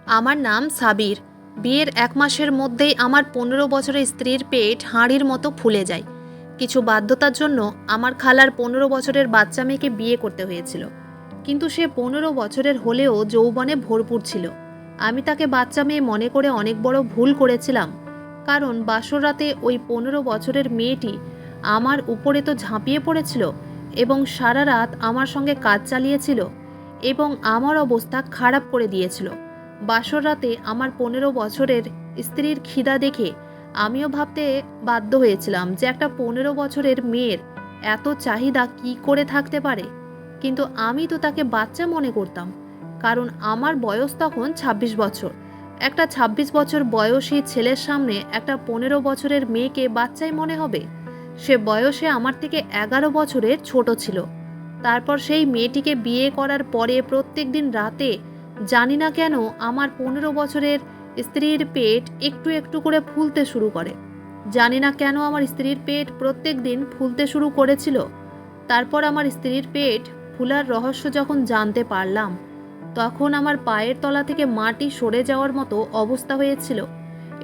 আমার নাম সাবির। বিয়ের ১ মাসের মধ্যেই আমার ১৫ বছরের স্ত্রীর পেট হাঁড়ির মতো ফুলে যায়। কিছু বাধ্যতার জন্য আমার খালার ১৫ বছরের বাচ্চা মেয়েকে বিয়ে করতে হয়েছিল। কিন্তু সে ১৫ বছরের হলেও যৌবনে ভরপুর ছিল। আমি তাকে বাচ্চা মেয়ে মনে করে অনেক বড় ভুল করেছিলাম। কারণ বাসর রাতে ওই ১৫ বছরের মেয়েটি আমার উপরে তো ঝাঁপিয়ে পড়েছিল এবং সারা রাত আমার সঙ্গে কাজ চালিয়েছিল এবং আমার অবস্থা খারাপ করে দিয়েছিল। বাসর রাতে আমার ১৫ বছরের স্ত্রীর খিদা দেখে আমিও ভাবতে বাধ্য হয়েছিলাম যে একটা ১৫ বছরের মেয়ের এত চাহিদা কি করে থাকতে পারে। কিন্তু আমি তো তাকে বাচ্চা মনে করতাম, কারণ আমার বয়স তখন ২৬ বছর। একটা ২৬ বছর বয়সী ছেলের সামনে একটা ১৫ বছরের মেয়েকে বাচ্চাই মনে হবে? সে বয়সে আমার থেকে ১১ বছরের ছোট ছিল। তারপর সেই মেয়েটিকে বিয়ে করার পরে প্রত্যেক দিন রাতে জানি না কেন আমার ১৫ বছরের স্ত্রীর পেট একটু একটু করে ফুলতে শুরু করে। জানি না কেন আমার স্ত্রীর পেট প্রত্যেক দিন ফুলতে শুরু করেছিল। তারপর আমার স্ত্রীর পেট ফুলার রহস্য যখন জানতে পারলাম, তখন আমার পায়ের তলা থেকে মাটি সরে যাওয়ার মতো অবস্থা হয়েছিল।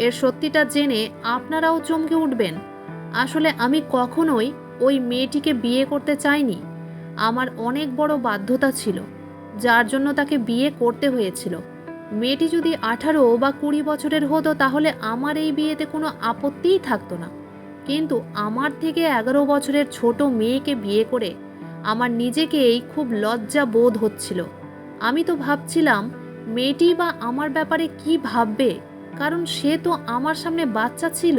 এর সত্যিটা জেনে আপনারাও চমকে উঠবেন। আসলে আমি কখনোই ওই মেয়েটিকে বিয়ে করতে চাইনি। আমার অনেক বড় বাধ্যতা ছিল, যার জন্য তাকে বিয়ে করতে হয়েছিল। মেয়েটি যদি ১৮ বা ২০ বছরের হতো তাহলে আমার এই বিয়েতে কোনো আপত্তিই থাকতো না। কিন্তু আমার থেকে ১১ বছরের ছোট মেয়েকে বিয়ে করে আমার নিজেকেই খুব লজ্জা বোধ হচ্ছিল। আমি তো ভাবছিলাম মেয়েটি বা আমার ব্যাপারে কি ভাববে, কারণ সে তো আমার সামনে বাচ্চা ছিল।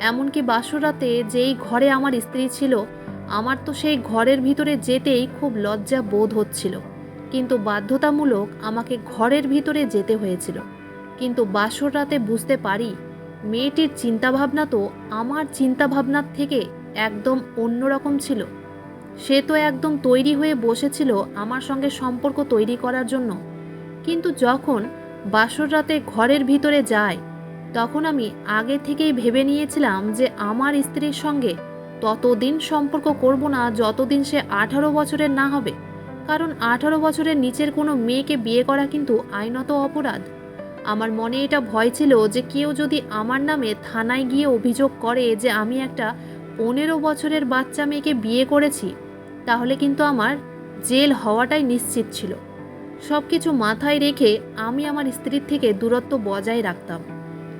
এমনকি বাসর রাতে যেই ঘরে আমার স্ত্রী ছিল, আমার তো সেই ঘরের ভিতরে যেতেই খুব লজ্জা বোধ হচ্ছিল। কিন্তু বাধ্যতামূলক আমাকে ঘরের ভিতরে যেতে হয়েছিল। কিন্তু বাসর রাতে বুঝতে পারি মেয়েটির চিন্তাভাবনা তো আমার চিন্তাভাবনার থেকে একদম অন্যরকম ছিল। সে তো একদম তৈরি হয়ে বসেছিল আমার সঙ্গে সম্পর্ক তৈরি করার জন্য। কিন্তু যখন বাসর রাতে ঘরের ভিতরে যায়, তখন আমি আগে থেকেই ভেবে নিয়েছিলাম যে আমার স্ত্রীর সঙ্গে ততদিন সম্পর্ক করব না যতদিন সে ১৮ বছরের না হবে। কারণ ১৮ বছরের নিচের কোনো মেয়েকে বিয়ে করা কিন্তু আইনত অপরাধ। আমার মনে এটা ভয় ছিল যে কেউ যদি আমার নামে থানায় গিয়ে অভিযোগ করে যে আমি একটা ১৫ বছরের বাচ্চা মেয়েকে বিয়ে করেছি, তাহলে কিন্তু আমার জেল হওয়াটাই নিশ্চিত ছিল। সব কিছু মাথায় রেখে আমি আমার স্ত্রীর থেকে দূরত্ব বজায় রাখতাম।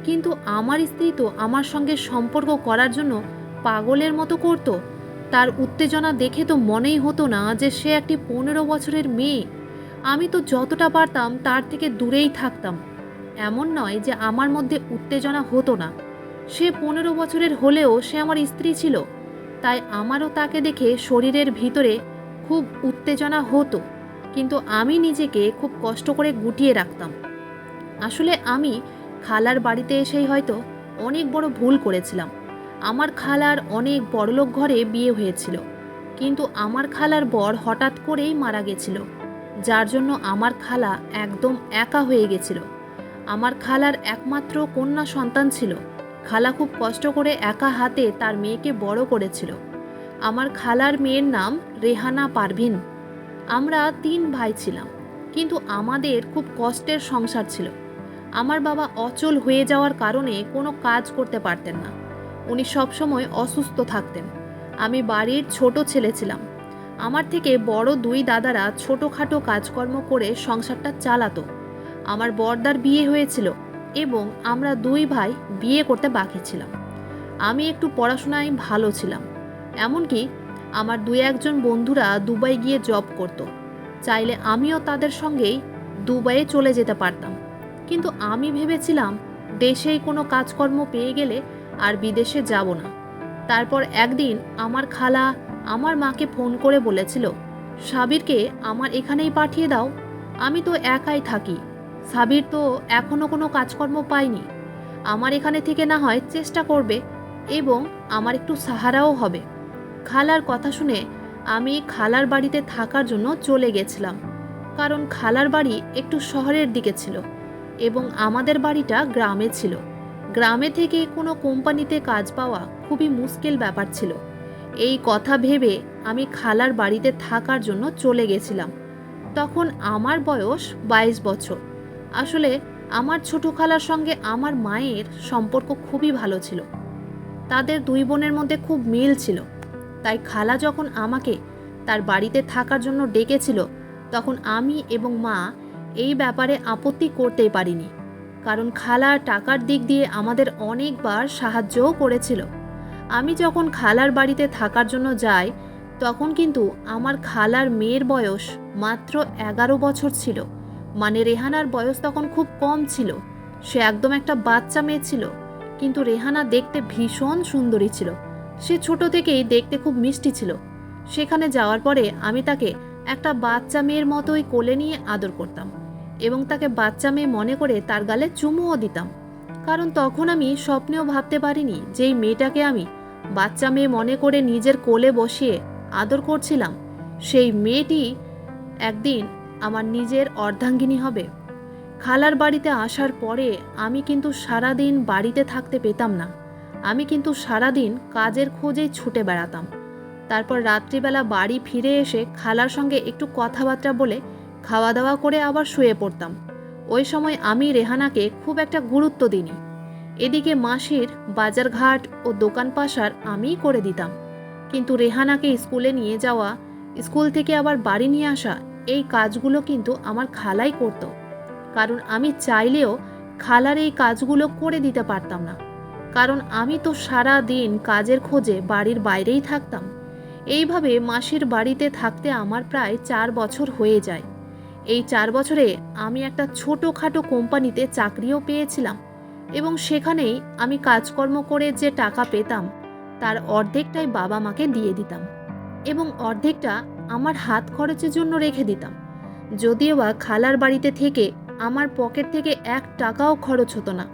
কিন্তু আমার স্ত্রী তো আমার সঙ্গে সম্পর্ক করার জন্য পাগলের মতো করত। তার উত্তেজনা দেখে তো মনেই হতো না যে সে একটি ১৫ বছরের মেয়ে। আমি তো যতটা পারতাম তার থেকে দূরেই থাকতাম। এমন নয় যে আমার মধ্যে উত্তেজনা হতো না। সে ১৫ বছরের হলেও সে আমার স্ত্রী ছিল। তাই আমারও তাকে দেখে শরীরের ভিতরে খুব উত্তেজনা হতো। কিন্তু আমি নিজেকে খুব কষ্ট করে গুটিয়ে রাখতাম। আসলে আমি খালার বাড়িতে এসেই হয়তো অনেক বড় ভুল করেছিলাম। আমার খালার অনেক বড়লোক ঘরে বিয়ে হয়েছিল, কিন্তু আমার খালার বর হঠাৎ করেই মারা গেছিল, যার জন্য আমার খালা একদম একা হয়ে গেছিল। আমার খালার একমাত্র কন্যা সন্তান ছিল। খালা খুব কষ্ট করে একা হাতে তার মেয়েকে বড় করেছিল। আমার খালার মেয়ের নাম রেহানা পারভিন। আমরা ৩ ভাই ছিলাম, কিন্তু আমাদের খুব কষ্টের সংসার ছিল। আমার বাবা অচল হয়ে যাওয়ার কারণে কোনো কাজ করতে পারতেন না। উনি সবসময় অসুস্থ থাকতেন। আমি বাড়ির ছোট ছেলে ছিলাম। আমার থেকে বড় ২ দাদারা ছোটোখাটো কাজকর্ম করে সংসারটা চালাতো। আমার বড়দার বিয়ে হয়েছিল এবং আমরা ২ ভাই বিয়ে করতে বাকি ছিলাম। আমি একটু পড়াশোনায় ভালো ছিলাম। এমনকি আমার ২-১ জন বন্ধুরা দুবাই গিয়ে জব করত। চাইলে আমিও তাদের সঙ্গেই দুবাইয়ে চলে যেতে পারতাম। কিন্তু আমি ভেবেছিলাম দেশেই কোনো কাজকর্ম পেয়ে গেলে আর বিদেশে যাব না। তারপর একদিন আমার খালা আমার মাকে ফোন করে বলেছিল, সাবিরকে আমার এখানেই পাঠিয়ে দাও। আমি তো একাই থাকি। সাবির তো এখনো কোনো কাজকর্ম পায়নি। আমার এখানে থেকে না হয় চেষ্টা করবে এবং আমার একটু সাহারাও হবে। খালার কথা শুনে আমি খালার বাড়িতে থাকার জন্য চলে গেছিলাম। কারণ খালার বাড়ি একটু শহরের দিকে ছিল এবং আমাদের বাড়িটা গ্রামে ছিল। গ্রামে থেকে কোনো কোম্পানিতে কাজ পাওয়া খুবই মুশকিল ব্যাপার ছিল। এই কথা ভেবে আমি খালার বাড়িতে থাকার জন্য চলে গেছিলাম। তখন আমার বয়স ২২ বছর। আসলে আমার ছোট খালার সঙ্গে আমার মায়ের সম্পর্ক খুবই ভালো ছিল। তাদের দুই বোনের মধ্যে খুব মিল ছিল। তাই খালা যখন আমাকে তার বাড়িতে থাকার জন্য ডেকেছিল, তখন আমি এবং মা এই ব্যাপারে আপত্তি করতেই পারিনি। কারণ খালা টাকার দিক দিয়ে আমাদের অনেকবার সাহায্যও করেছিল। আমি যখন খালার বাড়িতে থাকার জন্য যাই, তখন কিন্তু আমার খালার মেয়ের বয়স মাত্র 11 বছর ছিল। মানে রেহানার বয়স তখন খুব কম ছিল। সে একদম একটা বাচ্চা মেয়ে ছিল। কিন্তু রেহানা দেখতে ভীষণ সুন্দরী ছিল। সে ছোট থেকেই দেখতে খুব মিষ্টি ছিল। সেখানে যাওয়ার পরে আমি তাকে একটা বাচ্চা মেয়ের মতোই কোলে নিয়ে আদর করতাম এবং তাকে বাচ্চা মেয়ে মনে করে তার গালে চুমুও দিতাম। কারণ তখন আমি স্বপ্নেও ভাবতে পারিনি যে এই মেয়েটাকে আমি বাচ্চা মেয়ে মনে করে নিজের কোলে বসিয়ে আদর করছিলাম, সেই মেয়েটি একদিন আমার নিজের অর্ধাঙ্গিনী হবে। খালার বাড়িতে আসার পরে আমি কিন্তু সারাদিন বাড়িতে থাকতে পেতাম না। আমি কিন্তু সারাদিন কাজের খোঁজেই ছুটে বেড়াতাম। তারপর রাত্রিবেলা বাড়ি ফিরে এসে খালার সঙ্গে একটু কথাবার্তা বলে খাওয়া দাওয়া করে আবার শুয়ে পড়তাম। ওই সময় আমি রেহানাকে খুব একটা গুরুত্ব দিইনি। এদিকে মাসির বাজারঘাট ও দোকান পাশার আমিই করে দিতাম। কিন্তু রেহানাকে স্কুলে নিয়ে যাওয়া, স্কুল থেকে আবার বাড়ি নিয়ে আসা, এই কাজগুলো কিন্তু আমার খালাই করত। কারণ আমি চাইলেও খালার এই কাজগুলো করে দিতে পারতাম না। কারণ আমি তো সারা দিন কাজের খোঁজে বাড়ির বাইরেই থাকতাম। এইভাবে মাসির বাড়িতে থাকতে আমার প্রায় 4 বছর হয়ে যায়। এই 4 বছরে আমি একটা ছোটোখাটো কোম্পানিতে চাকরিও পেয়েছিলাম এবং সেখানেই আমি কাজকর্ম করে যে টাকা পেতাম তার অর্ধেকটাই বাবা মাকে দিয়ে দিতাম এবং অর্ধেকটা আমার হাত খরচের জন্য রেখে দিতাম। যদিও বা খালার বাড়িতে থেকে আমার পকেট থেকে 1 টাকাও খরচ হতো না।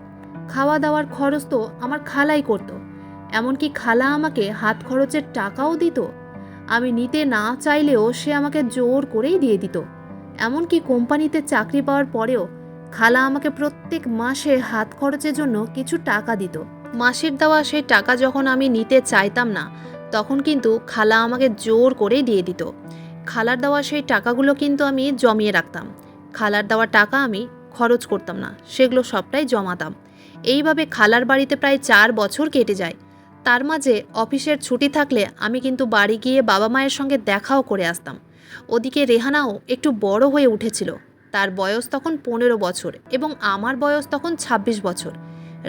খাওয়া দাওয়ার খরচ তো আমার খালাই করত। এমনকি খালা আমাকে হাত খরচের টাকাও দিত। আমি নিতে না চাইলেও সে আমাকে জোর করেই দিয়ে দিত। এমনকি কোম্পানিতে চাকরি পাওয়ার পরেও খালা আমাকে প্রত্যেক মাসে হাত খরচের জন্য কিছু টাকা দিত। মাসির দেওয়া সেই টাকা যখন আমি নিতে চাইতাম না, তখন কিন্তু খালা আমাকে জোর করেই দিয়ে দিত। খালার দেওয়া সেই টাকাগুলো কিন্তু আমি জমিয়ে রাখতাম। খালার দেওয়া টাকা আমি খরচ করতাম না, সেগুলো সবটাই জমাতাম। এইভাবে খালার বাড়িতে প্রায় 4 বছর কেটে যায়। তার মাঝে অফিসের ছুটি থাকলে আমি কিন্তু বাড়ি গিয়ে বাবা মায়ের সঙ্গে দেখাও করে আসতাম। ওদিকে রেহানাও একটু বড় হয়ে উঠেছিল। তার বয়স তখন 15 বছর এবং আমার বয়স তখন 26 বছর।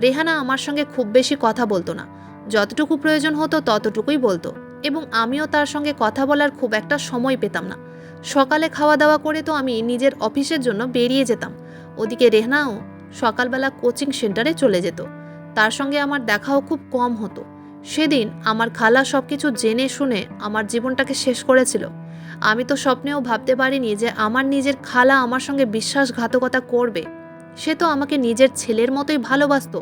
রেহানা আমার সঙ্গে খুব বেশি কথা বলতো না। যতটুকু প্রয়োজন হতো ততটুকুই বলতো এবং আমিও তার সঙ্গে কথা বলার খুব একটা সময় পেতাম না। সকালে খাওয়া দাওয়া করে তো আমি নিজের অফিসের জন্য বেরিয়ে যেতাম। ওদিকে রেহানাও সকালবেলা কোচিং সেন্টারে চলে যেত। তার সঙ্গে আমার দেখাও খুব কম হতো। সেদিন আমার খালা সব কিছু জেনে শুনে আমার জীবনটাকে শেষ করেছিল। আমি তো স্বপ্নেও ভাবতে পারিনি যে আমার নিজের খালা আমার সঙ্গে বিশ্বাসঘাতকতা করবে। সে তো আমাকে নিজের ছেলের মতোই ভালোবাসতো,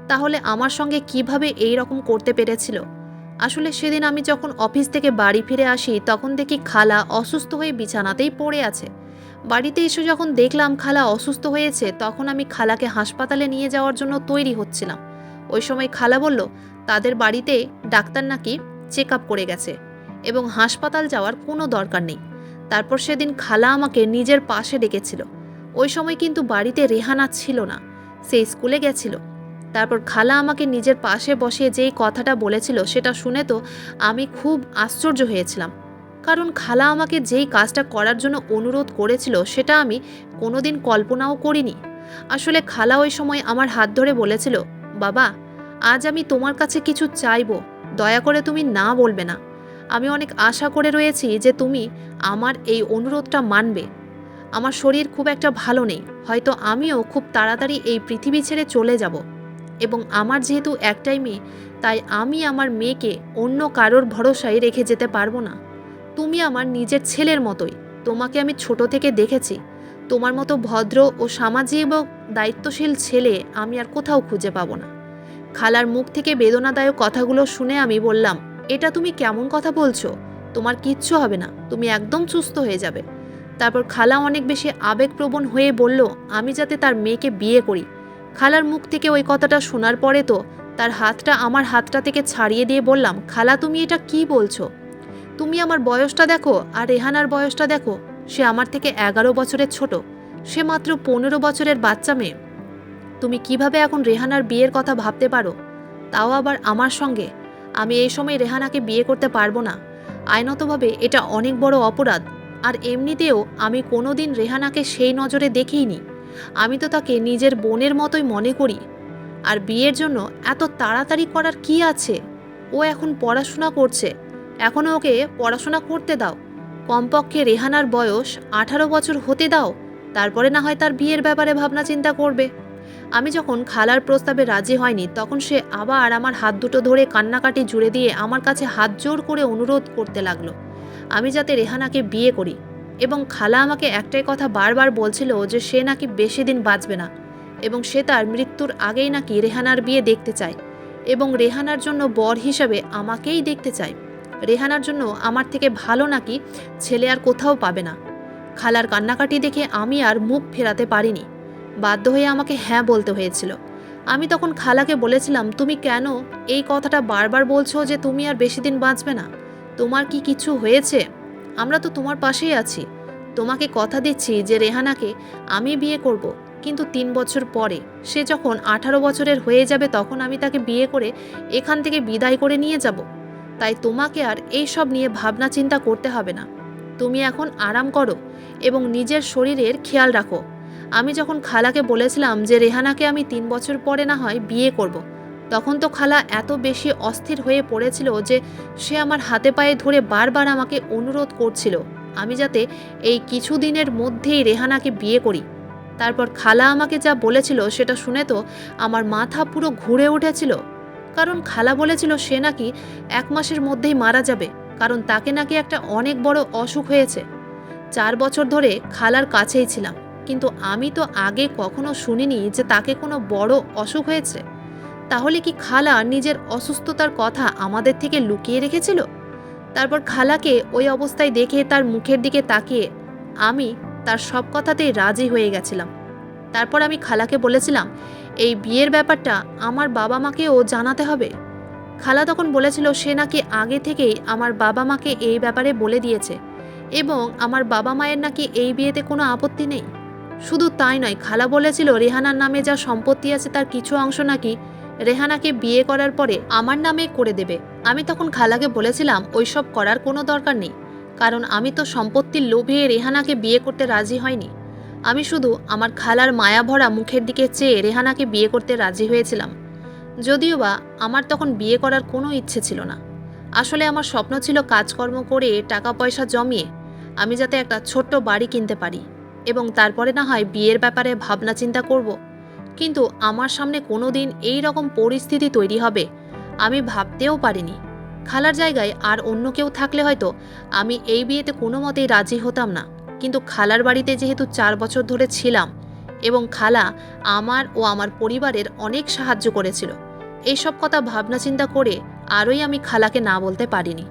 তাহলে আমার সঙ্গে কিভাবে এই রকম করতে পেরেছিল? আসলে সেদিন আমি যখন অফিস থেকে বাড়ি ফিরে আসি, তখন দেখি খালা অসুস্থ হয়ে বিছানাতেই পড়ে আছে। বাড়িতে এসে যখন দেখলাম খালা অসুস্থ হয়েছে, তখন আমি খালাকে হাসপাতালে নিয়ে যাওয়ার জন্য তৈরি হচ্ছিলাম। ওই সময় খালা বলল তাদের বাড়িতে ডাক্তার নাকি চেক আপ করে গেছে এবং হাসপাতাল যাওয়ার কোনো দরকার নেই। তারপর সেদিন খালা আমাকে নিজের পাশে ডেকেছিল। ওই সময় কিন্তু বাড়িতে রেহানা ছিল না, সে স্কুলে গেছিল। তারপর খালা আমাকে নিজের পাশে বসিয়ে যেই কথাটা বলেছিল, সেটা শুনে তো আমি খুব আশ্চর্য হয়েছিলাম। কারণ খালা আমাকে যেই কাজটা করার জন্য অনুরোধ করেছিল, সেটা আমি কোনোদিন কল্পনাও করিনি। আসলে খালা ওই সময় আমার হাত ধরে বলেছিল, বাবা, আজ আমি তোমার কাছে কিছু চাইবো, দয়া করে তুমি না বলবে না। আমি অনেক আশা করে রয়েছি যে তুমি আমার এই অনুরোধটা মানবে। আমার শরীর খুব একটা ভালো নেই, হয়তো আমিও খুব তাড়াতাড়ি এই পৃথিবী ছেড়ে চলে যাব এবং আমার যেহেতু একটাই মেয়ে, তাই আমি আমার মেয়েকে অন্য কারোর ভরসায় রেখে যেতে পারবো না। তুমি আমার নিজের ছেলের মতোই, তোমাকে আমি ছোট থেকে দেখেছি। তোমার মতো ভদ্র ও সামাজিক ও দায়িত্বশীল ছেলে আমি আর কোথাও খুঁজে পাবো না। খালার মুখ থেকে বেদনাদায়ক কথাগুলো শুনে আমি বললাম, এটা তুমি কেমন কথা বলছো? তোমার কিচ্ছু হবে না, তুমি একদম সুস্থ হয়ে যাবে। তারপর খালা অনেক বেশি আবেগপ্রবণ হয়ে বলল আমি যাতে তার মেয়েকে বিয়ে করি। খালার মুখ থেকে ওই কথাটা শোনার পরে তো তার হাতটা আমার হাতটা থেকে ছাড়িয়ে দিয়ে বললাম, খালা তুমি এটা কি বলছো? তুমি আমার বয়সটা দেখো আর রেহানার বয়সটা দেখো। সে আমার থেকে 11 বছরের ছোট, সে মাত্র 15 বছরের বাচ্চা মেয়ে। তুমি কিভাবে এখন রেহানার বিয়ের কথা ভাবতে পারো, তাও আবার আমার সঙ্গে? আমি এই সময় রেহানাকে বিয়ে করতে পারবো না। আইনতভাবে এটা অনেক বড় অপরাধ। আর এমনিতেও আমি কোনোদিন রেহানাকে সেই নজরে দেখিনি। আমি তো তাকে নিজের বোনের মতোই মনে করি। আর বিয়ের জন্য এত তাড়াতাড়ি করার কি আছে? ও এখন পড়াশোনা করছে, এখনও ওকে পড়াশোনা করতে দাও। কমপক্ষে রেহানার বয়স 18 বছর হতে দাও, তারপরে না হয় তার বিয়ের ব্যাপারে ভাবনা চিন্তা করবে। আমি যখন খালার প্রস্তাবে রাজি হয়নি, তখন সে আবার আমার হাত দুটো ধরে কান্নাকাটি জুড়ে দিয়ে আমার কাছে হাত জোর করে অনুরোধ করতে লাগলো আমি যাতে রেহানাকে বিয়ে করি। এবং খালা আমাকে একটাই কথা বারবার বলছিল যে সে নাকি বেশি দিন বাঁচবে না, এবং সে তার মৃত্যুর আগেই নাকি রেহানার বিয়ে দেখতে চায়, এবং রেহানার জন্য বর হিসাবে আমাকেই দেখতে চায়। রেহানার জন্য আমার থেকে ভালো নাকি ছেলে আর কোথাও পাবে না। খালার কান্নাকাটি দেখে আমি আর মুখ ফেরাতে পারিনি, বাধ্য হয়ে আমাকে হ্যাঁ বলতে হয়েছিল। আমি তখন খালাকে বলেছিলাম, তুমি কেন এই কথাটা বারবার বলছো যে তুমি আর বেশি দিন বাঁচবে না? তোমার কি কিছু হয়েছে? আমরা তো তোমার পাশেই আছি। তোমাকে কথা দিচ্ছি যে রেহানাকে আমি বিয়ে করব, কিন্তু 3 বছর পরে, সে যখন 18 বছরের হয়ে যাবে, তখন আমি তাকে বিয়ে করে এখান থেকে বিদায় করে নিয়ে যাব। তাই তোমাকে আর এই সব নিয়ে ভাবনা চিন্তা করতে হবে না। তুমি এখন আরাম করো এবং নিজের শরীরের খেয়াল রাখো। আমি যখন খালাকে বলেছিলাম যে রেহানাকে আমি 3 বছর পরে না হয় বিয়ে করব, তখন তো খালা এত বেশি অস্থির হয়ে পড়েছিল যে সে আমার হাতে পায়ে ধরে বারবার আমাকে অনুরোধ করছিল আমি যাতে এই কিছু দিনের মধ্যেই রেহানাকে বিয়ে করি। তারপর খালা আমাকে যা বলেছিল সেটা শুনে তো আমার মাথা পুরো ঘুরে উঠেছিল। কারণ খালা বলেছিল সে নাকি 1 মাসের মধ্যেই মারা যাবে, কারণ তাকে নাকি একটা অনেক বড় অসুখ হয়েছে। 4 বছর ধরে খালার কাছেই ছিলাম, কিন্তু আমি তো আগে কখনো শুনিনি যে তাকে কোনো বড় অসুখ হয়েছে। তাহলে কি খালা নিজের অসুস্থতার কথা আমাদের থেকে লুকিয়ে রেখেছিল? তারপর খালাকে ওই অবস্থায় দেখে তার মুখের দিকে তাকিয়ে আমি তার সব কথাতেই রাজি হয়ে গেছিলাম। তারপর আমি খালাকে বলেছিলাম এই বিয়ের ব্যাপারটা আমার বাবা মাকেও জানাতে হবে। খালা তখন বলেছিল সে নাকি আগে থেকেই আমার বাবা মাকে এই ব্যাপারে বলে দিয়েছে, এবং আমার বাবা মায়ের নাকি এই বিয়েতে কোনো আপত্তি নেই। শুধু তাই নয়, খালা বলেছিল রেহানার নামে যা সম্পত্তি আছে তার কিছু অংশ নাকি রেহানাকে বিয়ে করার পরে আমার নামে করে দেবে। আমি তখন খালাকে বলেছিলাম ওইসব করার কোনো দরকার নেই, কারণ আমি তো সম্পত্তির লোভে রেহানাকে বিয়ে করতে রাজি হয়নি। আমি শুধু আমার খালার মায়াভরা মুখের দিকে চেয়ে রেহানাকে বিয়ে করতে রাজি হয়েছিলাম। যদিও বা আমার তখন বিয়ে করার কোনো ইচ্ছে ছিল না। আসলে আমার স্বপ্ন ছিল কাজকর্ম করে টাকা পয়সা জমিয়ে আমি যাতে একটা ছোট্ট বাড়ি কিনতে পারি, এবং তারপরে না হয় বিয়ের ব্যাপারে ভাবনা চিন্তা করব। কিন্তু আমার সামনে কোনো দিন এই রকম পরিস্থিতি তৈরি হবে আমি ভাবতেও পারিনি। খালার জায়গায় আর অন্য কেউ থাকলে হয়তো আমি এই বিয়েতে কোনো মতেই রাজি হতাম না, কিন্তু খালার বাড়িতে যেহেতু 4 বছর ধরে ছিলাম, এবং খালা আমার ও আমার পরিবারের অনেক সাহায্য করেছিল, এইসব কথা ভাবনা চিন্তা করে আরই আমি খালাকে না বলতে পারিনি।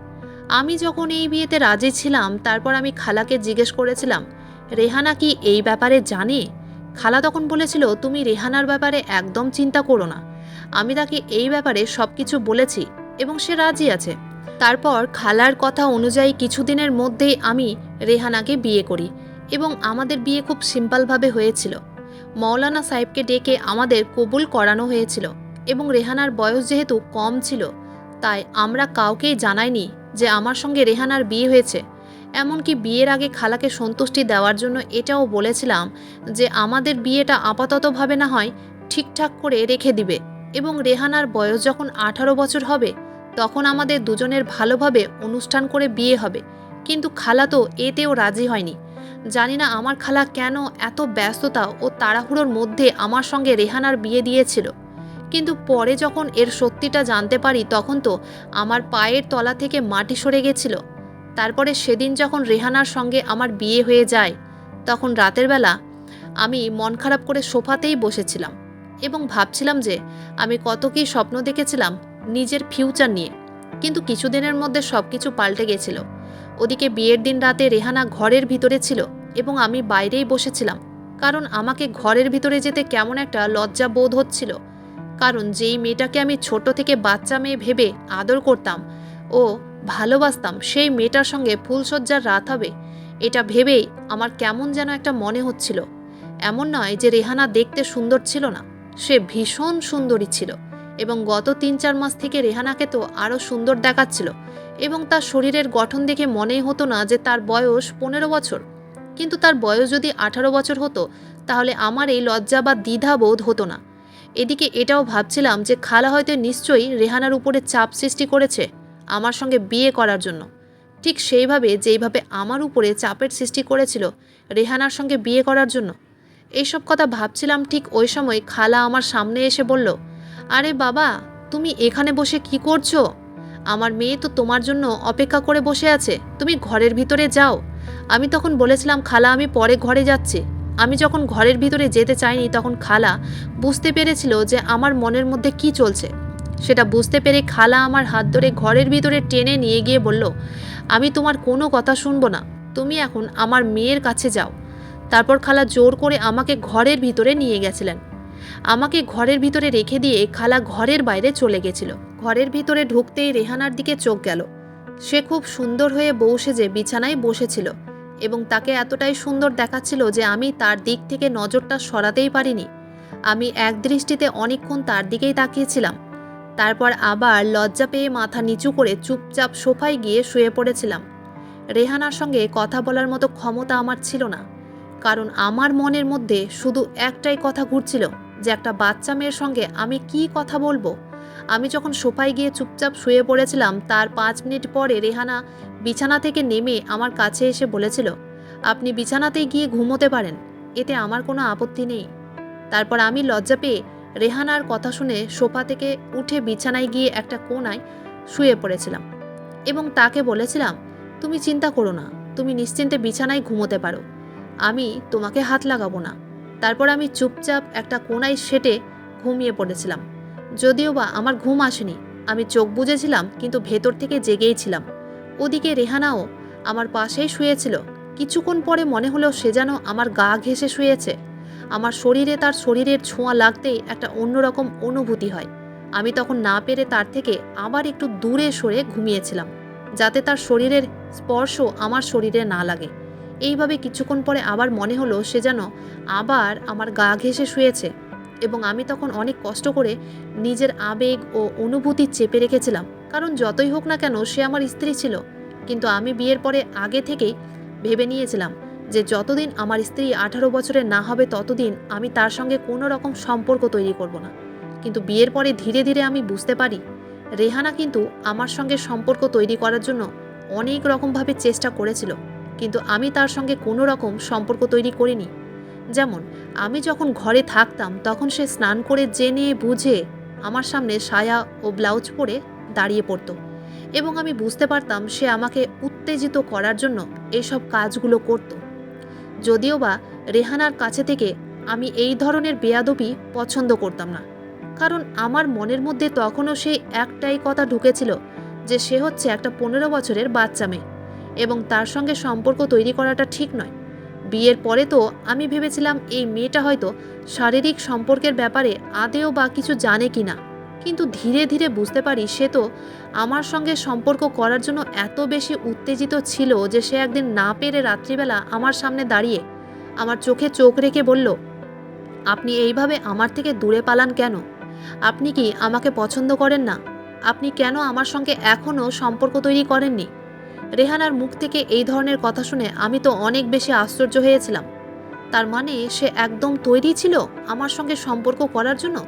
আমি যখন এই বিয়েতে রাজি ছিলাম, তারপর আমি খালাকে জিজ্ঞেস করেছিলাম রেহানা কি এই ব্যাপারে জানে? খালা তখন বলেছিল তুমি রেহানার ব্যাপারে একদম চিন্তা করো না, আমি তাকে এই ব্যাপারে সব কিছু বলেছি এবং সে রাজি আছে। তারপর খালার কথা অনুযায়ী কিছুদিনের মধ্যেই আমি রেহানাকে বিয়ে করি, এবং আমাদের বিয়ে খুব সিম্পলভাবে হয়েছিল। মৌলানা সাহেবকে ডেকে আমাদের কবুল করানো হয়েছিল, এবং রেহানার বয়স যেহেতু কম ছিল তাই আমরা কাউকেই জানাইনি যে আমার সঙ্গে রেহানার বিয়ে হয়েছে। এমনকি বিয়ের আগে খালাকে সন্তুষ্টি দেওয়ার জন্য এটাও বলেছিলাম যে আমাদের বিয়েটা আপাততভাবে না হয় ঠিকঠাক করে রেখে দিবে, এবং রেহানার বয়স যখন 18 বছর হবে তখন আমাদের দুজনের ভালোভাবে অনুষ্ঠান করে বিয়ে হবে। কিন্তু খালা তো এতেও রাজি হয়নি। জানি না আমার খালা কেন এত ব্যস্ততা ও তাড়াহুড়োর মধ্যে আমার সঙ্গে রেহানার বিয়ে দিয়েছিল। কিন্তু পরে যখন এর সত্যিটা জানতে পারি তখন তো আমার পায়ের তলা থেকে মাটি সরে গেছিল। তারপরে সেদিন যখন রেহানার সঙ্গে আমার বিয়ে হয়ে যায়, তখন রাতের বেলা আমি মন খারাপ করে সোফাতেই বসেছিলাম এবং ভাবছিলাম যে আমি কত কী স্বপ্ন দেখেছিলাম নিজের ফিউচার নিয়ে, কিন্তু কিছুদিনের মধ্যে সব কিছু পাল্টে গেছিল। ওদিকে বিয়ের দিন রাতে রেহানা ঘরের ভিতরে ছিল এবং আমি বাইরেই বসেছিলাম, কারণ আমাকে ঘরের ভিতরে যেতে কেমন একটা লজ্জা বোধ হচ্ছিল। কারণ যেই মেয়েটাকে আমি ছোট থেকে বাচ্চা মেয়ে ভেবে আদর করতাম ও ভালোবাসতাম, সেই মেয়েটার সঙ্গে ফুলশয্যার রাত হবে এটা ভেবেই আমার কেমন যেন একটা মনে হচ্ছিল। এমন নয় যে রেহানা দেখতে সুন্দর ছিল না, সে ভীষণ সুন্দরী ছিল এবং গত ৩-৪ মাস থেকে রেহানাকে তো আরও সুন্দর দেখাচ্ছিল এবং তার শরীরের গঠন দেখে মনেই হতো না যে তার বয়স ১৫ বছর। কিন্তু তার বয়স যদি ১৮ বছর হতো তাহলে আমার এই লজ্জা বা দ্বিধাবোধ হতো না। এদিকে এটাও ভাবছিলাম যে খালা হয়তো নিশ্চয়ই রেহানার উপরে চাপ সৃষ্টি করেছে আমার সঙ্গে বিয়ে করার জন্য, ঠিক সেইভাবে যেইভাবে আমার উপরে চাপের সৃষ্টি করেছিল রেহানার সঙ্গে বিয়ে করার জন্য। এইসব কথা ভাবছিলাম, ঠিক ওই সময় খালা আমার সামনে এসে বলল, আরে বাবা, তুমি এখানে বসে কি করছো? আমার মেয়ে তো তোমার জন্য অপেক্ষা করে বসে আছে, তুমি ঘরের ভিতরে যাও। আমি তখন বলেছিলাম, খালা আমি পরে ঘরে যাচ্ছি। আমি যখন ঘরের ভিতরে যেতে চাইনি তখন খালা বুঝতে পেরেছিল যে আমার মনের মধ্যে কি চলছে। সেটা বুঝতে পেরে খালা আমার হাত ধরে ঘরের ভিতরে টেনে নিয়ে গিয়ে বলল, আমি তোমার কোনো কথা শুনবো না, তুমি এখন আমার মেয়ের কাছে যাও। তারপর খালা জোর করে আমাকে ঘরের ভিতরে নিয়ে গেছিলেন। আমাকে ঘরের ভিতরে রেখে দিয়ে খালা ঘরের বাইরে চলে গেছিল। ঘরের ভিতরে ঢুকতেই রেহানার দিকে চোখ গেল। সে খুব সুন্দর হয়ে বউ সেজে বিছানায় বসেছিল এবং তাকে এতটাই সুন্দর দেখাচ্ছিল যে আমি তার দিক থেকে নজরটা সরাতেই পারিনি। আমি এক দৃষ্টিতে অনেকক্ষণ তার দিকেই তাকিয়েছিলাম। তারপর আবার লজ্জা পেয়ে মাথা নিচু করে চুপচাপ সোফায় গিয়ে শুয়ে পড়েছিলাম। রেহানার সঙ্গে কথা বলার মতো ক্ষমতা আমার ছিল না, কারণ আমার মনের মধ্যে শুধু একটাই কথা ঘুরছিল যে একটা বাচ্চা মেয়ের সঙ্গে আমি কি কথা বলবো। আমি যখন সোফায় গিয়ে চুপচাপ শুয়ে পড়েছিলাম তার ৫ মিনিট পরে রেহানা বিছানা থেকে নেমে আমার কাছে এসে বলেছিল, আপনি বিছানাতেই গিয়ে ঘুমোতে পারেন, এতে আমার কোনো আপত্তি নেই। তারপর আমি লজ্জা পেয়ে রেহানার কথা শুনে সোফা থেকে উঠে বিছানায় গিয়ে একটা কোণায় শুয়ে পড়েছিলাম এবং তাকে বলেছিলাম, তুমি চিন্তা করো না, তুমি নিশ্চিন্তে বিছানায় ঘুমোতে পারো, আমি তোমাকে হাত লাগাবো না। তারপর আমি চুপচাপ একটা কোণায় সেটে ঘুমিয়ে পড়েছিলাম। যদিও বা আমার ঘুম আসেনি, আমি চোখ বুজেছিলাম কিন্তু ভেতর থেকে জেগেই ছিলাম। ওদিকে রেহানাও আমার পাশেই শুয়েছিল। কিছুক্ষণ পরে মনে হলো সে যেন আমার গা ঘেঁষে শুয়েছে। আমার শরীরে তার শরীরের ছোঁয়া লাগতেই একটা অন্যরকম অনুভূতি হয়। আমি তখন না পেরে তার থেকে আবার একটু দূরে সরে ঘুমিয়েছিলাম, যাতে তার শরীরের স্পর্শ আমার শরীরে না লাগে। এইভাবে কিছুক্ষণ পরে আবার মনে হলো সে যেন আবার আমার গা ঘেঁষে শুয়েছে এবং আমি তখন অনেক কষ্ট করে নিজের আবেগ ও অনুভূতি চেপে রেখেছিলাম, কারণ যতই হোক না কেন সে আমার স্ত্রী ছিল। কিন্তু আমি বিয়ের পরে আগে থেকেই ভেবে নিয়েছিলাম যে যতদিন আমার স্ত্রী 18 বছরের না হবে ততদিন আমি তার সঙ্গে কোনো রকম সম্পর্ক তৈরি করব না। কিন্তু বিয়ের পরে ধীরে ধীরে আমি বুঝতে পারি রেহানা কিন্তু আমার সঙ্গে সম্পর্ক তৈরি করার জন্য অনেক রকমভাবে চেষ্টা করেছিল, কিন্তু আমি তার সঙ্গে কোনো রকম সম্পর্ক তৈরি করিনি। যেমন আমি যখন ঘরে থাকতাম তখন সে স্নান করে জেনে বুঝে আমার সামনে সায়া ও ব্লাউজ পরে দাঁড়িয়ে পড়ত এবং আমি বুঝতে পারতাম সে আমাকে উত্তেজিত করার জন্য এইসব কাজগুলো করত। যদিও বা রেহানার কাছে থেকে আমি এই ধরনের বেয়াদবি পছন্দ করতাম না, কারণ আমার মনের মধ্যে তখনও সেই একটাই কথা ঢুকেছিল যে সে হচ্ছে একটা 15 বছরের বাচ্চা মেয়ে এবং তার সঙ্গে সম্পর্ক তৈরি করাটা ঠিক নয়। বিয়ের পরে তো আমি ভেবেছিলাম এই মেয়েটা হয়তো শারীরিক সম্পর্কের ব্যাপারে আদেও বা কিছু জানে কি না, কিন্তু ধীরে ধীরে বুঝতে পারি সে তো আমার সঙ্গে সম্পর্ক করার জন্য এত বেশি উত্তেজিত ছিল যে সে একদিন না পেরে রাত্রিবেলা আমার সামনে দাঁড়িয়ে আমার চোখে চোখ রেখে বলল, আপনি এইভাবে আমার থেকে দূরে পালান কেন? আপনি কি আমাকে পছন্দ করেন না? আপনি কেন আমার সঙ্গে এখনও সম্পর্ক তৈরি করেননি? রেহানার মুখ থেকে এই ধরনের কথা শুনে আমি তো অনেক বেশি আশ্চর্য হয়েছিলাম। তার মানে সে একদম তৈরি ছিল আমার সঙ্গে সম্পর্ক করার জন্য।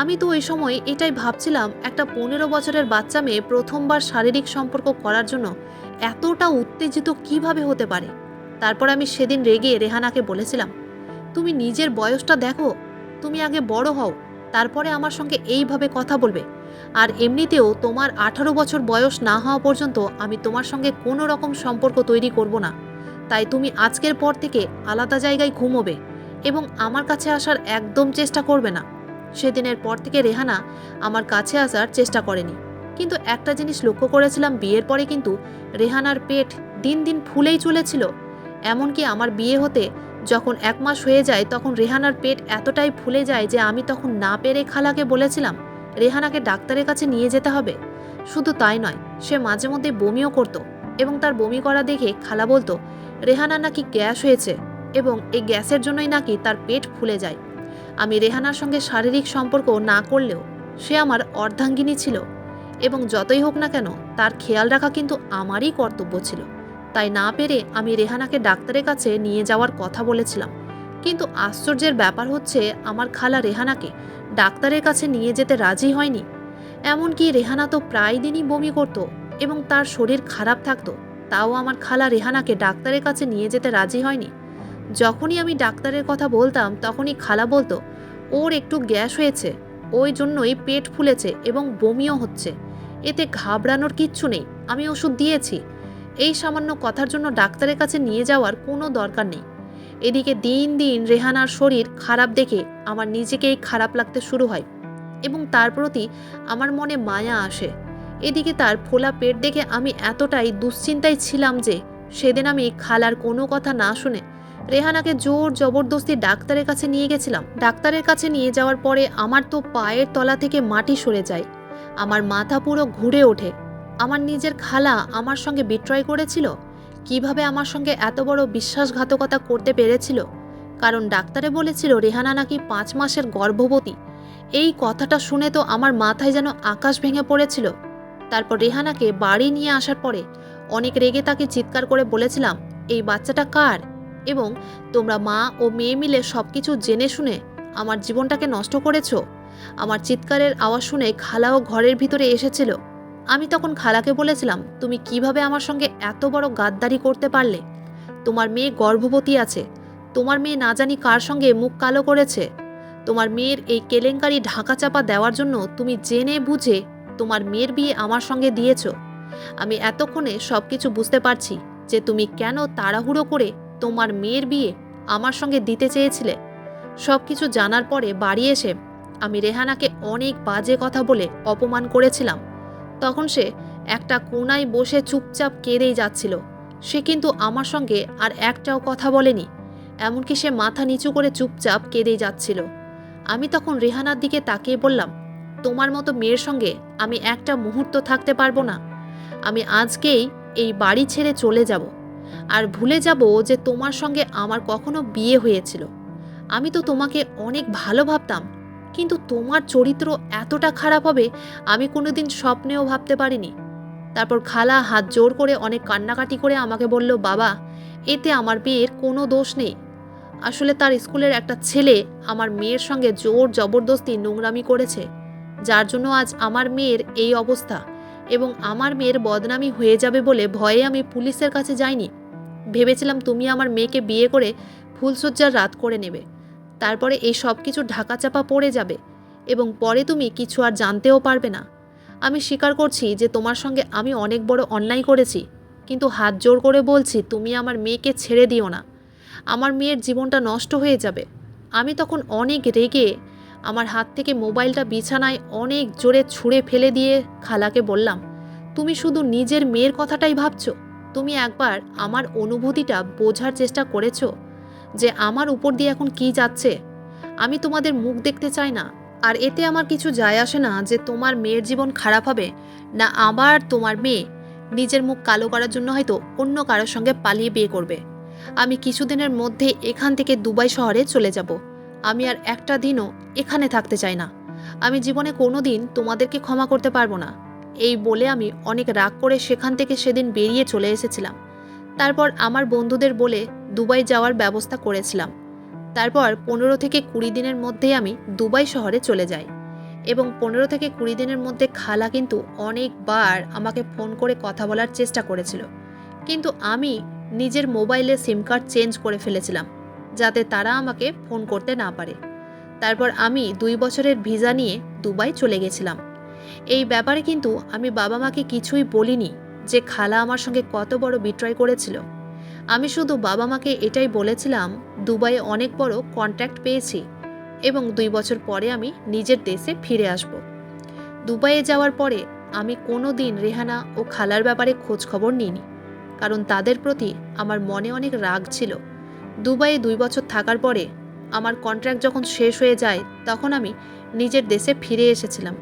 আমি তো ওই সময় এটাই ভাবছিলাম, একটা 15 বছরের বাচ্চা মেয়ে প্রথমবার শারীরিক সম্পর্ক করার জন্য এতটা উত্তেজিত কিভাবে হতে পারে। তারপর আমি সেদিন রেগে রেহানাকে বলেছিলাম, তুমি নিজের বয়সটা দেখো, তুমি আগে বড় হও, তারপরে আমার সঙ্গে এইভাবে কথা বলবে। আর এমনিতেও তোমার 18 বছর বয়স না হওয়া পর্যন্ত আমি তোমার সঙ্গে কোনো রকম সম্পর্ক তৈরি করব না। তাই তুমি আজকের পর থেকে আলাদা জায়গায় ঘুমোবে এবং আমার কাছে আসার একদম চেষ্টা করবে না। সেদিনের পর থেকে রেহানা আমার কাছে আসার চেষ্টা করেনি। কিন্তু একটা জিনিস লক্ষ্য করেছিলাম, বিয়ের পরে কিন্তু রেহানার পেট দিন দিন ফুলেই চলেছিল। এমনকি আমার বিয়ে হতে যখন 1 মাস হয়ে যায় তখন রেহানার পেট এতটাই ফুলে যায় যে আমি তখন না পেরে খালাকে বলেছিলাম রেহানাকে ডাক্তারের কাছে নিয়ে যেতে হবে। শুধু তাই নয়, সে মাঝে মধ্যে বমিও করত এবং তার বমি করা দেখে খালা বলতো রেহানা নাকি গ্যাস হয়েছে এবং এই গ্যাসের জন্যই নাকি তার পেট ফুলে যায়। আমি রেহানার সঙ্গে শারীরিক সম্পর্ক না করলেও সে আমার অর্ধাঙ্গিনী ছিল এবং যতই হোক না কেন তার খেয়াল রাখা কিন্তু আমারই কর্তব্য ছিল। তাই না পেরে আমি রেহানাকে ডাক্তারের কাছে নিয়ে যাওয়ার কথা বলেছিলাম। কিন্তু আশ্চর্যের ব্যাপার হচ্ছে আমার খালা রেহানাকে ডাক্তারের কাছে নিয়ে যেতে রাজি হয়নি। এমনকি রেহানা তো প্রায় দিনই বমি করত এবং তার শরীর খারাপ থাকতো, তাও আমার খালা রেহানাকে ডাক্তারের কাছে নিয়ে যেতে রাজি হয়নি। যখনই আমি ডাক্তারের কথা বলতাম তখনই খালা বলতো, ওর একটু গ্যাস হয়েছে, ওই জন্যই পেট ফুলেছে এবং বমিও হচ্ছে, এতে ঘাবড়ানোর কিচ্ছু নেই, আমি ওষুধ দিয়েছি। এই সামান্য কথার জন্য ডাক্তারের কাছে নিয়ে যাওয়ার কোনো দরকার নেই। এদিকে দিন দিন রেহানার শরীর খারাপ দেখে আমার নিজেকেই খারাপ লাগতে শুরু হয় এবং তার প্রতি আমার মনে মায়া আসে। এদিকে তার ফোলা পেট দেখে আমি এতটাই দুশ্চিন্তায় ছিলাম যে সেদিন আমি খালার কোনো কথা না শুনে রেহানাকে জোর জবরদস্তি ডাক্তারের কাছে নিয়ে গেছিলাম। ডাক্তারের কাছে নিয়ে যাওয়ার পরে আমার তো পায়ের তলা থেকে মাটি সরে যায়, আমার মাথা পুরো ঘুরে ওঠে। আমার নিজের খালা আমার সঙ্গে বিট্রয় করেছিল, কিভাবে আমার সঙ্গে এত বড় বিশ্বাসঘাতকতা করতে পেরেছিল? কারণ ডাক্তারে বলেছিল রেহানা নাকি 5 মাসের গর্ভবতী। এই কথাটা শুনে তো আমার মাথায় যেন আকাশ ভেঙে পড়েছিল। তারপর রেহানাকে বাড়ি নিয়ে আসার পরে অনেক রেগে তাকে চিৎকার করে বলেছিলাম, এই বাচ্চাটা কার? এবং তোমরা মা ও মেয়ে মিলে সবকিছু জেনে শুনে আমার জীবনটাকে নষ্ট করেছো। আমার চিৎকারের আওয়াজ শুনে খালাও ঘরের ভিতরে এসেছিল। আমি তখন খালাকে বলেছিলাম, তুমি কিভাবে আমার সঙ্গে এত বড় গাদ্দারি করতে পারলে? তোমার মেয়ে গর্ভবতী আছে, তোমার মেয়ে না জানি কার সঙ্গে মুখ কালো করেছে। তোমার মেয়ের এই কেলেঙ্কারি ঢাকাচাপা দেওয়ার জন্য তুমি জেনে বুঝে তোমার মেয়ের বিয়ে আমার সঙ্গে দিয়েছ। আমি এতক্ষণে সবকিছু বুঝতে পারছি যে তুমি কেন তাড়াহুড়ো করে তোমার মেয়ের বিয়ে আমার সঙ্গে দিতে চেয়েছিলে। সবকিছু জানার পরে বাড়ি এসে আমি রেহানাকে অনেক বাজে কথা বলে অপমান করেছিলাম। তখন সে একটা কোণায় বসে চুপচাপ কেঁদেই যাচ্ছিল। সে কিন্তু আমার সঙ্গে আর একটাও কথা বলেনি, এমনকি সে মাথা নিচু করে চুপচাপ কেঁদেই যাচ্ছিল। আমি তখন রেহানার দিকে তাকিয়ে বললাম, তোমার মতো মেয়ের সঙ্গে আমি একটা মুহূর্ত থাকতে পারবো না। আমি আজকেই এই বাড়ি ছেড়ে চলে যাব আর ভুলে যাব যে তোমার সঙ্গে আমার কখনো বিয়ে হয়েছিল। আমি তো তোমাকে অনেক ভালো ভাবতাম, কিন্তু তোমার চরিত্র এতটা খারাপ হবে আমি কোনোদিন স্বপ্নেও ভাবতে পারিনি। তারপর খালা হাত জোর করে অনেক কান্নাকাটি করে আমাকে বলল, বাবা, এতে আমার মেয়ের কোনো দোষ নেই। আসলে তার স্কুলের একটা ছেলে আমার মেয়ের সঙ্গে জোর জবরদস্তি নোংরামি করেছে, যার জন্য আজ আমার মেয়ের এই অবস্থা এবং আমার মেয়ের বদনামি হয়ে যাবে বলে ভয়ে আমি পুলিশের কাছে যাইনি। ভেবেছিলাম তুমি আমার মেয়েকে বিয়ে করে ফুলশয্যার রাত করে নেবে, তারপরে এই সব কিছু ঢাকাচাপা পড়ে যাবে এবং পরে তুমি কিছু আর জানতেও পারবে না। আমি স্বীকার করছি যে তোমার সঙ্গে আমি অনেক বড় অন্যায় করেছি, কিন্তু হাত জোর করে বলছি তুমি আমার মেয়েকে ছেড়ে দিও না, আমার মেয়ের জীবনটা নষ্ট হয়ে যাবে। আমি তখন অনেক রেগে আমার হাত থেকে মোবাইলটা বিছানায় অনেক জোরে ছুঁড়ে ফেলে দিয়ে খালাকে বললাম, তুমি শুধু নিজের মেয়ের কথাটাই ভাবছো? তুমি একবার আমার অনুভূতিটা বোঝার চেষ্টা করেছো যে আমার উপর দিয়ে এখন কি যাচ্ছে? আমি তোমাদের মুখ দেখতে চাই না, আর এতে আমার কিছু যায় আসে না যে তোমার মেয়ের জীবন খারাপ হবে না আবার তোমার মেয়ে নিজের মুখ কালো করার জন্য হয়তো অন্য কারোর সঙ্গে পালিয়ে বিয়ে করবে। আমি কিছুদিনের মধ্যে এখান থেকে দুবাই শহরে চলে যাব। আমি আর একটা দিনও এখানে থাকতে চাই না। আমি জীবনে কোনো দিন তোমাদেরকে ক্ষমা করতে পারবো না। এই বলে আমি অনেক রাগ করে সেখান থেকে সেদিন বেরিয়ে চলে এসেছিলাম। তারপর আমার বন্ধুদের বলে দুবাই যাওয়ার ব্যবস্থা করেছিলাম। তারপর 15 থেকে 20 দিনের মধ্যেই আমি দুবাই শহরে চলে যাই এবং 15 থেকে 20 দিনের মধ্যে খালা কিন্তু অনেকবার আমাকে ফোন করে কথা বলার চেষ্টা করেছিল, কিন্তু আমি নিজের মোবাইলে সিম কার্ড চেঞ্জ করে ফেলেছিলাম যাতে তারা আমাকে ফোন করতে না পারে। তারপর আমি 2 বছরের ভিসা নিয়ে দুবাই চলে গেছিলাম। এই ব্যাপারে কিন্তু আমি বাবা মাকে কিছুই বলিনি যে খালা আমার সঙ্গে কত বড় বিট্রয় করেছিল। আমি শুধু বাবা মাকে এটাই বলেছিলাম, দুবাইয়ে অনেক বড় কন্ট্রাক্ট পেয়েছি এবং 2 বছর পরে আমি নিজের দেশে ফিরে আসব। দুবাইয়ে যাওয়ার পরে আমি কোনো দিন রেহানা ও খালার ব্যাপারে খোঁজ খবর নিইনি, কারণ তাদের প্রতি আমার মনে অনেক রাগ ছিল। দুবাইয়ে 2 বছর থাকার পরে আমার কন্ট্রাক্ট যখন শেষ হয়ে যায় তখন আমি নিজের দেশে ফিরে এসেছিলাম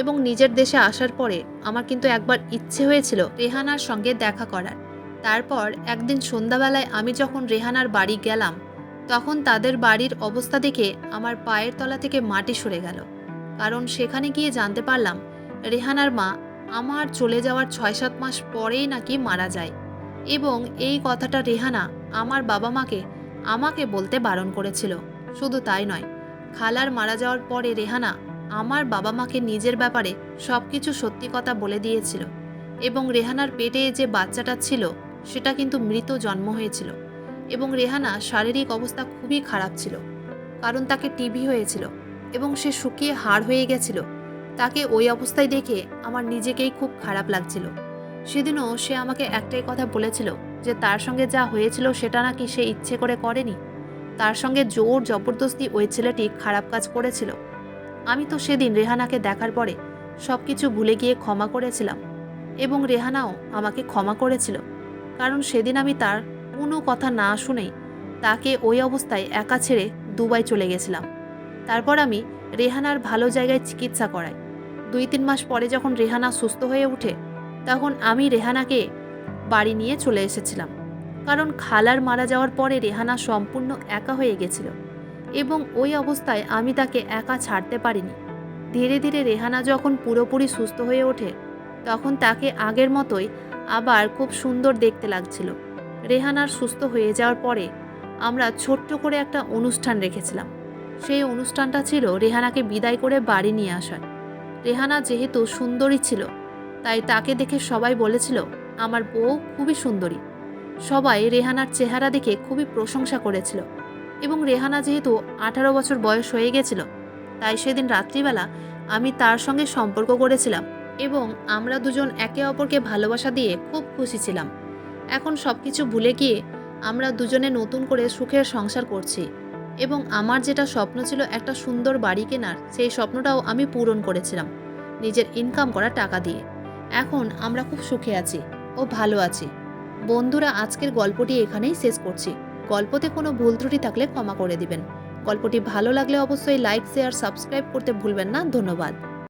এবং নিজের দেশে আসার পরে আমার কিন্তু একবার ইচ্ছে হয়েছিল রেহানার সঙ্গে দেখা করার। তারপর একদিন সন্ধ্যাবেলায় আমি যখন রেহানার বাড়ি গেলাম তখন তাদের বাড়ির অবস্থা দেখে আমার পায়ের তলা থেকে মাটি সরে গেল। কারণ সেখানে গিয়ে জানতে পারলাম রেহানার মা আমার চলে যাওয়ার ৬-৭ মাস পরেই নাকি মারা যায়। এবং এই কথাটা রেহানা আমার বাবা মাকে আমাকে বলতে বারণ করেছিল। শুধু তাই নয়, খালার মারা যাওয়ার পরে রেহানা আমার বাবা মাকে নিজের ব্যাপারে সব কিছু সত্যি কথা বলে দিয়েছিল। এবং রেহানার পেটে যে বাচ্চাটা ছিল সেটা কিন্তু মৃত জন্ম হয়েছিল। এবং রেহানা শারীরিক অবস্থা খুবই খারাপ ছিল, কারণ তাকে টিবি হয়েছিল এবং সে শুকিয়ে হাড় হয়ে গেছিল। তাকে ওই অবস্থায় দেখে আমার নিজেকেই খুব খারাপ লাগছিল। সেদিনও সে আমাকে একটাই কথা বলেছিল যে তার সঙ্গে যা হয়েছিল সেটা নাকি সে ইচ্ছে করে করেনি, তার সঙ্গে জোর জবরদস্তি ওই ছেলেটি খারাপ কাজ করেছিল। আমি তো সেদিন রেহানাকে দেখার পরে সব কিছু ভুলে গিয়ে ক্ষমা করেছিলাম এবং রেহানাও আমাকে ক্ষমা করেছিল, কারণ সেদিন আমি তার কোনো কথা না শুনেই তাকে ওই অবস্থায় একা ছেড়ে দুবাই চলে গেছিলাম। তারপর আমি রেহানার ভালো জায়গায় চিকিৎসা করাই। ২-৩ মাস পরে যখন রেহানা সুস্থ হয়ে ওঠে তখন আমি রেহানাকে বাড়ি নিয়ে চলে এসেছিলাম, কারণ খালার মারা যাওয়ার পরে রেহানা সম্পূর্ণ একা হয়ে গেছিল এবং ওই অবস্থায় আমি তাকে একা ছাড়তে পারিনি। ধীরে ধীরে রেহানা যখন পুরোপুরি সুস্থ হয়ে ওঠে তখন তাকে আগের মতোই আবার খুব সুন্দর দেখতে লাগছিল। রেহানার সুস্থ হয়ে যাওয়ার পরে আমরা ছোট্ট করে একটা অনুষ্ঠান রেখেছিলাম। সেই অনুষ্ঠানটা ছিল রেহানাকে বিদায় করে বাড়ি নিয়ে আসার। রেহানা যেহেতু সুন্দরী ছিল তাই তাকে দেখে সবাই বলেছিল আমার বউ খুবই সুন্দরী। সবাই রেহানার চেহারা দেখে খুবই প্রশংসা করেছিল এবং রেহানা যেহেতু 18 বছর বয়স হয়ে গেছিল তাই সেদিন রাত্রিবেলা আমি তার সঙ্গে সম্পর্ক করেছিলাম এবং আমরা দুজন একে অপরকে ভালোবাসা দিয়ে খুব খুশি ছিলাম। এখন সব কিছু ভুলে গিয়ে আমরা দুজনে নতুন করে সুখের সংসার করছি এবং আমার যেটা স্বপ্ন ছিল একটা সুন্দর বাড়ি কেনার, সেই স্বপ্নটাও আমি পূরণ করেছিলাম নিজের ইনকাম করা টাকা দিয়ে। এখন আমরা খুব সুখে আছি ও ভালো আছি। বন্ধুরা, আজকের গল্পটি এখানেই শেষ করছি। গল্পতে কোনো ভুল ত্রুটি থাকলে ক্ষমা করে দিবেন। গল্পটি ভালো লাগলে অবশ্যই লাইক, শেয়ার, সাবস্ক্রাইব করতে ভুলবেন না। ধন্যবাদ।